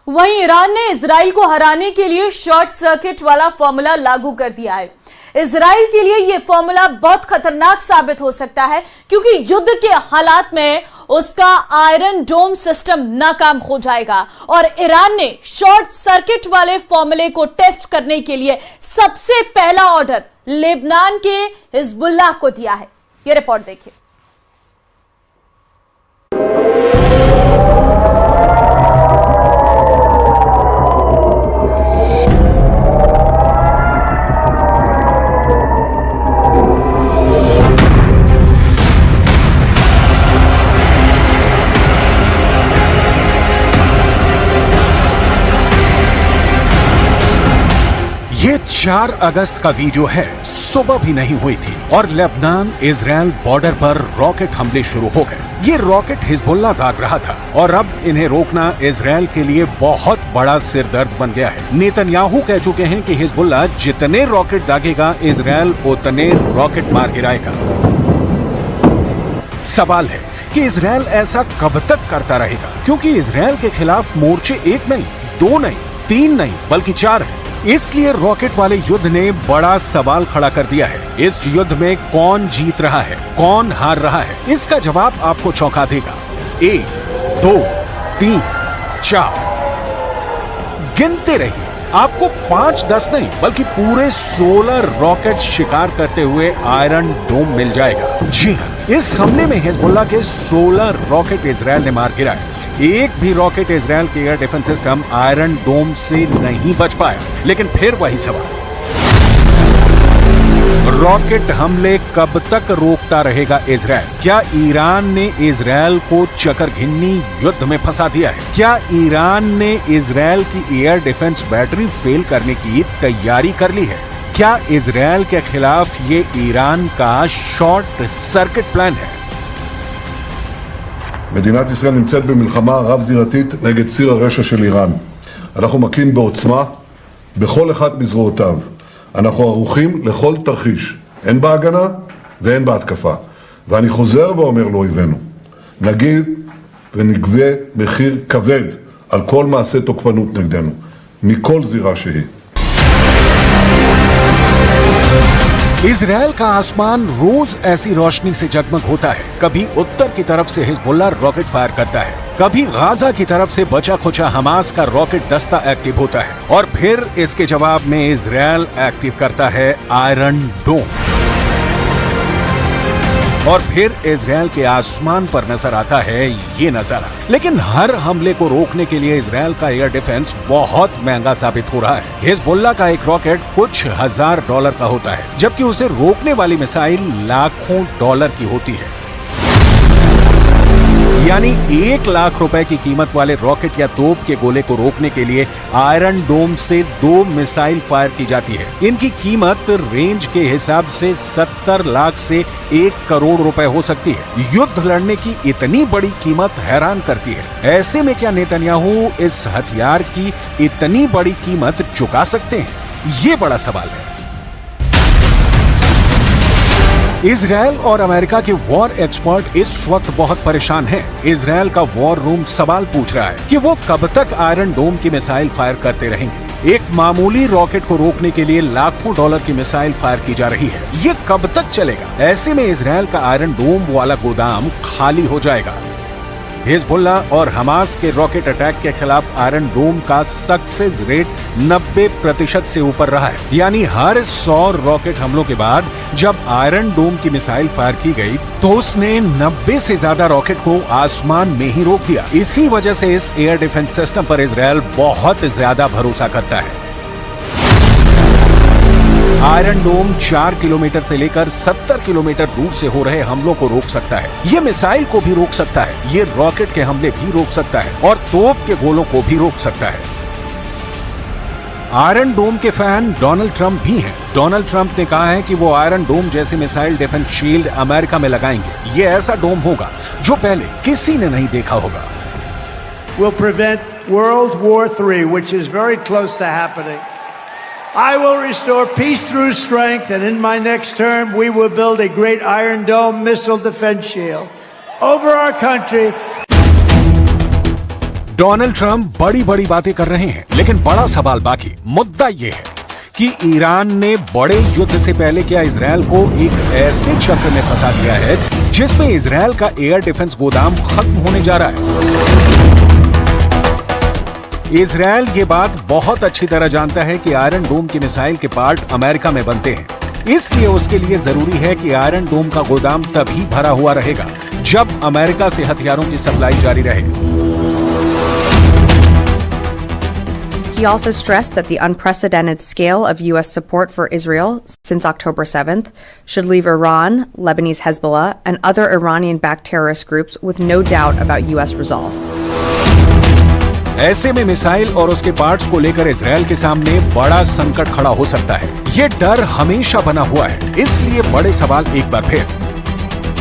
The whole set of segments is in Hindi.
वहीं ईरान ने इजराइल को हराने के लिए शॉर्ट सर्किट वाला फॉर्मूला लागू कर दिया है। इजराइल के लिए यह फॉर्मूला बहुत खतरनाक साबित हो सकता है क्योंकि युद्ध के हालात में उसका आयरन डोम सिस्टम नाकाम हो जाएगा और ईरान ने शॉर्ट सर्किट वाले फॉर्मूले को टेस्ट करने के लिए सबसे पहला ऑर्डर लेबनान के हिजबुल्लाह को दिया है। यह रिपोर्ट देखिए। ये 4 अगस्त का वीडियो है। सुबह भी नहीं हुई थी और लेबनान इजराइल बॉर्डर पर रॉकेट हमले शुरू हो गए। ये रॉकेट हिजबुल्लाह दाग रहा था और अब इन्हें रोकना इजराइल के लिए बहुत बड़ा सिरदर्द बन गया है। नेतन्याहू कह चुके हैं कि हिजबुल्लाह जितने रॉकेट दागेगा इजराइल उतने रॉकेट मार गिराएगा। सवाल है कि इजराइल ऐसा कब तक करता रहेगा, क्योंकि इजराइल के खिलाफ मोर्चे 1 नहीं, 2 नहीं, 3 नहीं बल्कि 4 है। इसलिए रॉकेट वाले युद्ध ने बड़ा सवाल खड़ा कर दिया है। इस युद्ध में कौन जीत रहा है, कौन हार रहा है, इसका जवाब आपको चौंका देगा। 1, 2, 3, 4 गिनते रहिए। आपको 5, 10 नहीं बल्कि पूरे 16 रॉकेट शिकार करते हुए आयरन डोम मिल जाएगा। जी हाँ, इस हमले में हिजबुल्लाह के 16 रॉकेट इजराइल ने मार गिराए। एक भी रॉकेट इजराइल के एयर डिफेंस सिस्टम आयरन डोम से नहीं बच पाया। लेकिन फिर वही सवाल, रॉकेट हमले कब तक रोकता रहेगा इजराइल? क्या ईरान ने इजराइल को चकरघिन्नी युद्ध में फंसा दिया है? क्या ईरान ने इजराइल की एयर डिफेंस बैटरी फेल करने की तैयारी कर ली है? क्या इजराइल के खिलाफ ये ईरान का शॉर्ट सर्किट प्लान है? מדינת ישראל נמצאת במלחמה רב-זירתית נגד ציר הרשע של איראן. אנחנו מכים בעוצמה בכל אחד מזרועותיו. אנחנו ערוכים לכל תרחיש, הן בהגנה והן בהתקפה. ואני חוזר ואומר לאויבינו, נגיד ונגבה מחיר כבד על כל מעשה תוקפנות נגדנו, מכל זירה שהיא. इजराइल का आसमान रोज ऐसी रोशनी से जगमग होता है। कभी उत्तर की तरफ से हिजबुल्लाह रॉकेट फायर करता है, कभी गाजा की तरफ से बचा खुचा हमास का रॉकेट दस्ता एक्टिव होता है और फिर इसके जवाब में इजराइल एक्टिव करता है आयरन डोम। और फिर इजराइल के आसमान पर नजर आता है ये नजारा। लेकिन हर हमले को रोकने के लिए इजराइल का एयर डिफेंस बहुत महंगा साबित हो रहा है। हिजबुल्लाह का एक रॉकेट कुछ $1000 का होता है, जबकि उसे रोकने वाली मिसाइल लाखों डॉलर की होती है। यानी 1 लाख रुपए की कीमत वाले रॉकेट या तोप के गोले को रोकने के लिए आयरन डोम से 2 मिसाइल फायर की जाती है। इनकी कीमत रेंज के हिसाब से 70 लाख से 1 करोड़ रुपए हो सकती है। युद्ध लड़ने की इतनी बड़ी कीमत हैरान करती है। ऐसे में क्या नेतन्याहू इस हथियार की इतनी बड़ी कीमत चुका सकते हैं? ये बड़ा सवाल है। इजराइल और अमेरिका के वॉर एक्सपर्ट इस वक्त बहुत परेशान हैं। इजराइल का वॉर रूम सवाल पूछ रहा है कि वो कब तक आयरन डोम की मिसाइल फायर करते रहेंगे। एक मामूली रॉकेट को रोकने के लिए लाखों डॉलर की मिसाइल फायर की जा रही है। ये कब तक चलेगा? ऐसे में इजराइल का आयरन डोम वाला गोदाम खाली हो जाएगा। हिजबुल्लाह और हमास के रॉकेट अटैक के खिलाफ आयरन डोम का सक्सेस रेट 90% से ऊपर रहा है। यानी हर 100 रॉकेट हमलों के बाद जब आयरन डोम की मिसाइल फायर की गई तो उसने 90 से ज्यादा रॉकेट को आसमान में ही रोक दिया। इसी वजह से इस एयर डिफेंस सिस्टम पर इजराइल बहुत ज्यादा भरोसा करता है। आयरन डोम 4 किलोमीटर से लेकर 70 किलोमीटर दूर से हो रहे हमलों को रोक सकता है। ये मिसाइल को भी रोक सकता है, ये रॉकेट के हमले भी रोक सकता है और तोप के गोलों को भी रोक सकता है। आयरन डोम के फैन डोनाल्ड ट्रंप भी हैं। डोनाल्ड ट्रंप ने कहा है कि वो आयरन डोम जैसे मिसाइल डिफेंस शील्ड अमेरिका में लगाएंगे। ये ऐसा डोम होगा जो पहले किसी ने नहीं देखा होगा। Will prevent World War III, which is very close to happening. I will restore peace through strength, and in my next term, we will build a great Iron Dome missile defense shield over our country. Donald Trump बड़ी बड़ी बातें कर रहे हैं, लेकिन बड़ा सवाल बाकी। मुद्दा यह है कि ईरान ने बड़े युद्ध से पहले क्या इजरायल को एक ऐसे चक्र में फंसा दिया है जिसमें इजरायल का एयर डिफेंस गोदाम खत्म होने जा रहा है। इजरायल ये बात बहुत अच्छी तरह जानता है कि आयरन डोम की मिसाइल के पार्ट अमेरिका में बनते हैं, इसलिए उसके लिए जरूरी है कि आयरन डोम का गोदाम तभी भरा हुआ रहेगा जब अमेरिका से हथियारों की सप्लाई जारी रहे। He also stressed that the unprecedented scale of U.S. support for Israel since October 7th should leave Iran, Lebanese Hezbollah, and other Iranian-backed terrorist groups with no doubt about U.S. resolve. ऐसे में मिसाइल और उसके पार्ट्स को लेकर इजरायल के सामने बड़ा संकट खड़ा हो सकता है। ये डर हमेशा बना हुआ है, इसलिए बड़े सवाल एक बार फिर,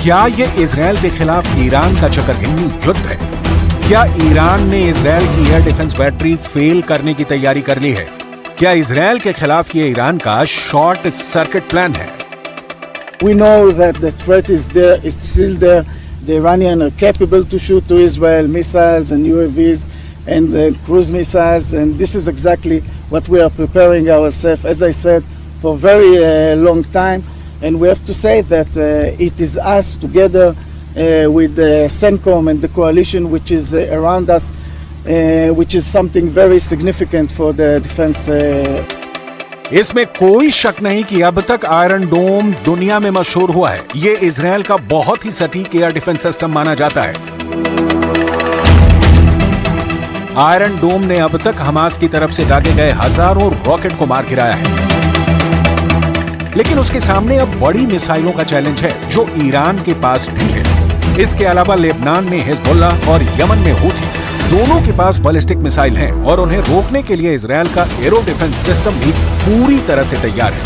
क्या ये इजरायल के खिलाफ ईरान का चक्करघिन्नी युद्ध है? क्या ईरान ने इजरायल की एयर डिफेंस बैटरी फेल करने की तैयारी कर ली है? क्या इजरायल के खिलाफ ये ईरान का शॉर्ट सर्किट प्लान है? We know that the threat is there, it's still there. The Iranians are capable to shoot to Israel missiles and UAVs and cruise missiles, and this is exactly what we are preparing ourselves, as I said, for a very long time. And we have to say that it is us together with CENTCOM and the coalition which is around us, which is something very significant for the defense. इसमें कोई शक नहीं कि अब तक आयरन डोम दुनिया में मशहूर हुआ है। ये इजरायल का बहुत ही सटीक एयर डिफेंस सिस्टम माना जाता है। आयरन डोम ने अब तक हमास की तरफ से दागे गए हजारों रॉकेट को मार गिराया है, लेकिन उसके सामने अब बड़ी मिसाइलों का चैलेंज है जो ईरान के पास भी है। इसके अलावा लेबनान में हिजबुल्ला और यमन में हूथी, दोनों के पास बैलिस्टिक मिसाइल हैं और उन्हें रोकने के लिए इजरायल का एरो डिफेंस सिस्टम भी पूरी तरह से तैयार है।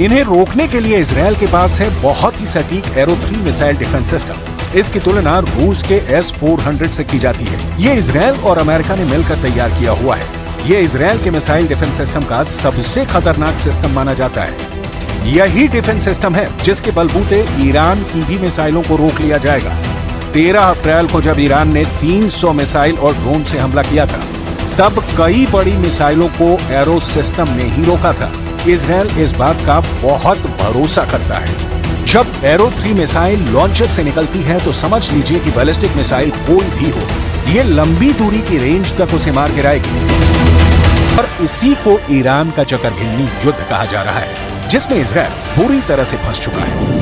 इन्हें रोकने के लिए इजरायल के पास है बहुत ही सटीक एरो 3 मिसाइल डिफेंस सिस्टम। इसकी तुलना रूस के S-400 से की जाती है। ये इजरायल और अमेरिका ने मिलकर तैयार किया हुआ है। ये इजरायल के मिसाइल डिफेंस सिस्टम का सबसे खतरनाक सिस्टम माना जाता है। यही डिफेंस सिस्टम है जिसके बलबूते ईरान की भी मिसाइलों को रोक लिया जाएगा। 13 अप्रैल को जब ईरान ने 300 मिसाइल और ड्रोन से हमला किया था, तब कई बड़ी मिसाइलों को एरो सिस्टम ने ही रोका था। इजरायल इस बात का बहुत भरोसा करता है। जब एरो 3 मिसाइल लॉन्चर से निकलती है तो समझ लीजिए कि बैलिस्टिक मिसाइल कोई भी हो, ये लंबी दूरी की रेंज तक उसे मार गिराएगी। और इसी को ईरान का चक्करघिन्नी युद्ध कहा जा रहा है, जिसमें इजरायल बुरी तरह से फंस चुका है।